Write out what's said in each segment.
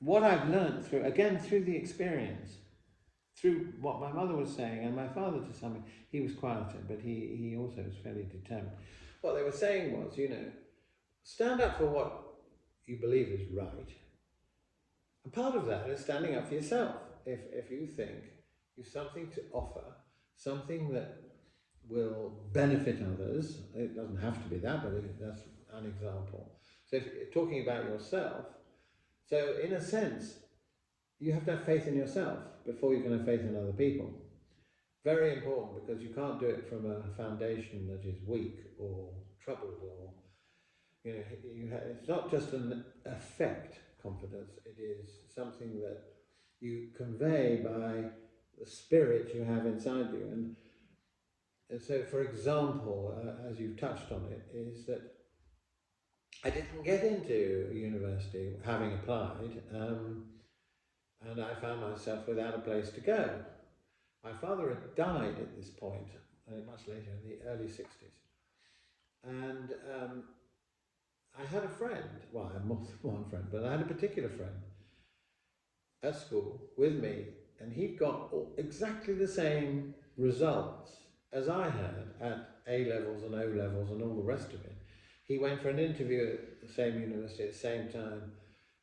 what I've learned through, again, through the experience, through what my mother was saying, and my father to some extent, he was quieter, but he also was fairly determined. What they were saying was, stand up for what you believe is right. And part of that is standing up for yourself. If you think you've something to offer, something that will benefit others, it doesn't have to be that, but that's an example. So if you're talking about yourself, so in a sense, you have to have faith in yourself before you can have faith in other people. Very important, because you can't do it from a foundation that is weak or troubled, or it's not just an effect confidence, it is something that you convey by the spirit you have inside you. And so, for example, as you've touched on it, is that I didn't get into university having applied, and I found myself without a place to go. My father had died at this point, much later, in the early 60s. And I had a friend, well, I had more than one friend, but I had a particular friend at school with me, and he'd got exactly the same results as I had at A levels and O levels and all the rest of it. He went for an interview at the same university at the same time.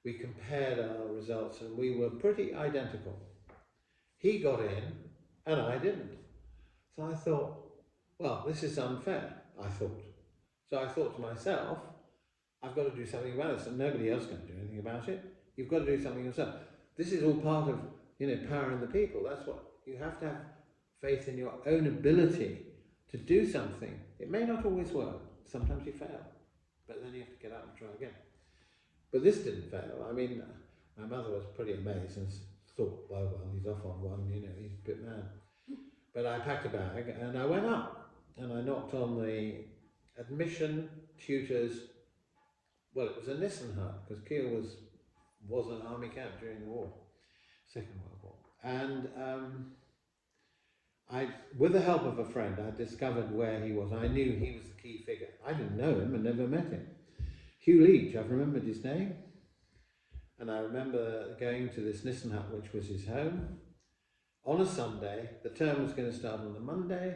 We compared our results and we were pretty identical. He got in and I didn't. So I thought, well, this is unfair, I thought. So I thought to myself, I've got to do something about this, and nobody else can do anything about it. You've got to do something yourself. This is all part of, power in the people. That's what you have to have, faith in your own ability to do something. It may not always work. Sometimes you fail, but then you have to get up and try again. But this didn't fail. I mean, my mother was pretty amazed and thought, well, he's off on one, he's a bit mad. But I packed a bag and I went up and I knocked on the admission tutors. Well, it was a Nissen hut, because Kiel was an army camp during the war, Second World War. And with the help of a friend, I discovered where he was. I knew he was the key figure. I didn't know him and never met him. Hugh Leach, I've remembered his name. And I remember going to this Nissen hut, which was his home, on a Sunday. The term was going to start on the Monday.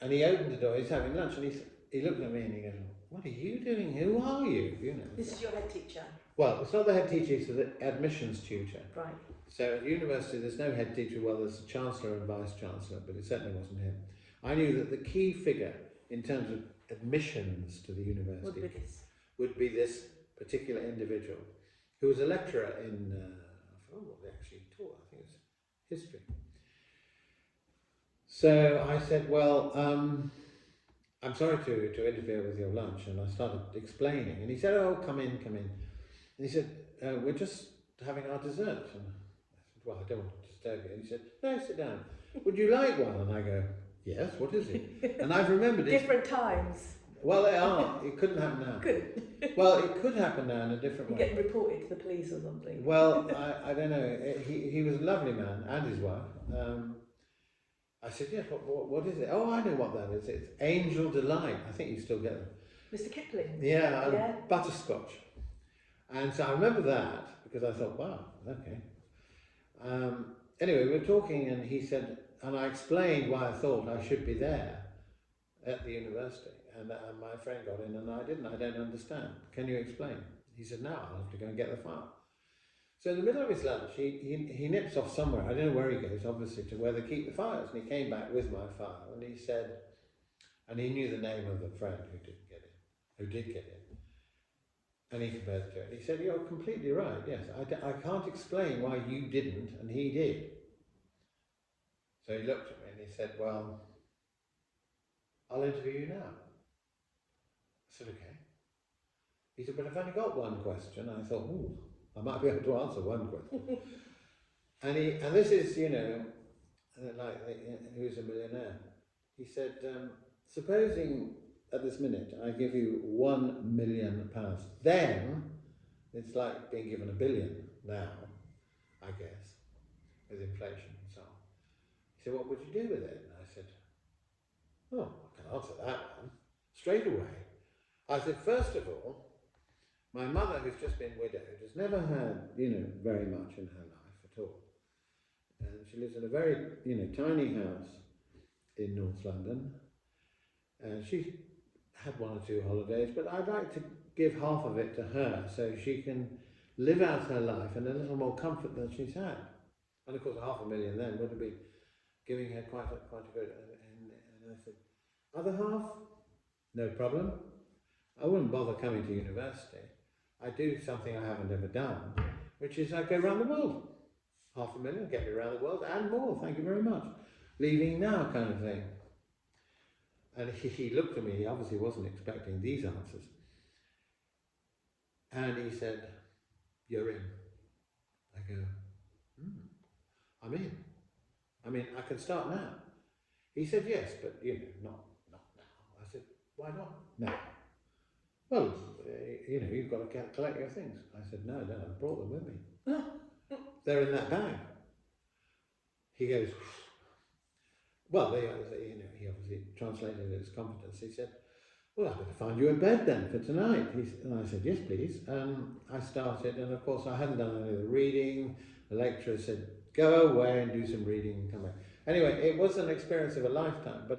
And he opened the door, he's having lunch, and he looked at me and he goes, "What are you doing? Who are you?" This is your head teacher? Well, it's not the head teacher, it's the admissions tutor. Right. So at university, there's no head teacher. Well, there's a chancellor and vice chancellor, but it certainly wasn't him. I knew that the key figure in terms of admissions to the university would be this particular individual, who was a lecturer in, I forgot what they actually taught, I think it was history. So I said, well, I'm sorry to interfere with your lunch, and I started explaining, and he said, "Oh, come in. And he said, "We're just having our dessert." And I said, "Well, I don't want to disturb you." And he said, "No, sit down. Would you like one?" And I go, "Yes, what is it?" And I've remembered it. Different times. Well, they are. It couldn't happen now. Good. Well, it could happen now in a different way. Get reported to the police or something. Well, I don't know. He was a lovely man, and his wife. I said, "Yes, what is it?" "Oh, I know what that is. It's Angel Delight." I think you still get them. Mr. Kipling? Yeah. Butterscotch. And so I remember that, because I thought, wow, okay. Anyway, we were talking, and he said, and I explained why I thought I should be there at the university. And my friend got in, and I didn't. "I don't understand. Can you explain?" He said, "No, I'll have to go and get the file." So in the middle of his lunch, he nips off somewhere, I don't know where he goes, obviously, to where they keep the files. And he came back with my file, and he said, and he knew the name of the friend who did get in. And he compared to it. He said, "You're completely right, yes. I can't explain why you didn't, and he did." So he looked at me and he said, "Well, I'll interview you now." I said, "Okay." He said, "But I've only got one question." I thought, "Ooh, I might be able to answer one question." and this is, like, Who's a Millionaire? He said, "Supposing at this minute I give you £1 million, then it's like being given $1 billion now, I guess, with inflation and so on." He said, "What would you do with it?" And I said, "Oh, I can answer that one straight away." I said, "First of all, My mother, who's just been widowed, has never had, very much in her life at all. And she lives in a very, tiny house in North London. And she's had one or two holidays, but I'd like to give half of it to her so she can live out her life in a little more comfort than she's had. And of course, $500,000 then would have been giving her quite a good. And I said, other half, no problem. I wouldn't bother coming to university. I do something I haven't ever done, which is I go around the world. $500,000 get me around the world and more. Thank you very much. Leaving now, kind of thing. And he looked at me. He obviously wasn't expecting these answers. And he said, "You're in." I go, I'm in. I mean, I can start now. He said, "Yes, but not now." I said, "Why not now?" "Well, you've got to collect your things." I said, "No, I brought them with me. They're in that bag." He goes, well, he obviously translated it as confidence. He said, "Well, I better find you a bed then for tonight." And I said, "Yes, please." I started, and of course I hadn't done any of the reading. The lecturer said, "Go away and do some reading and come back." Anyway, it was an experience of a lifetime. But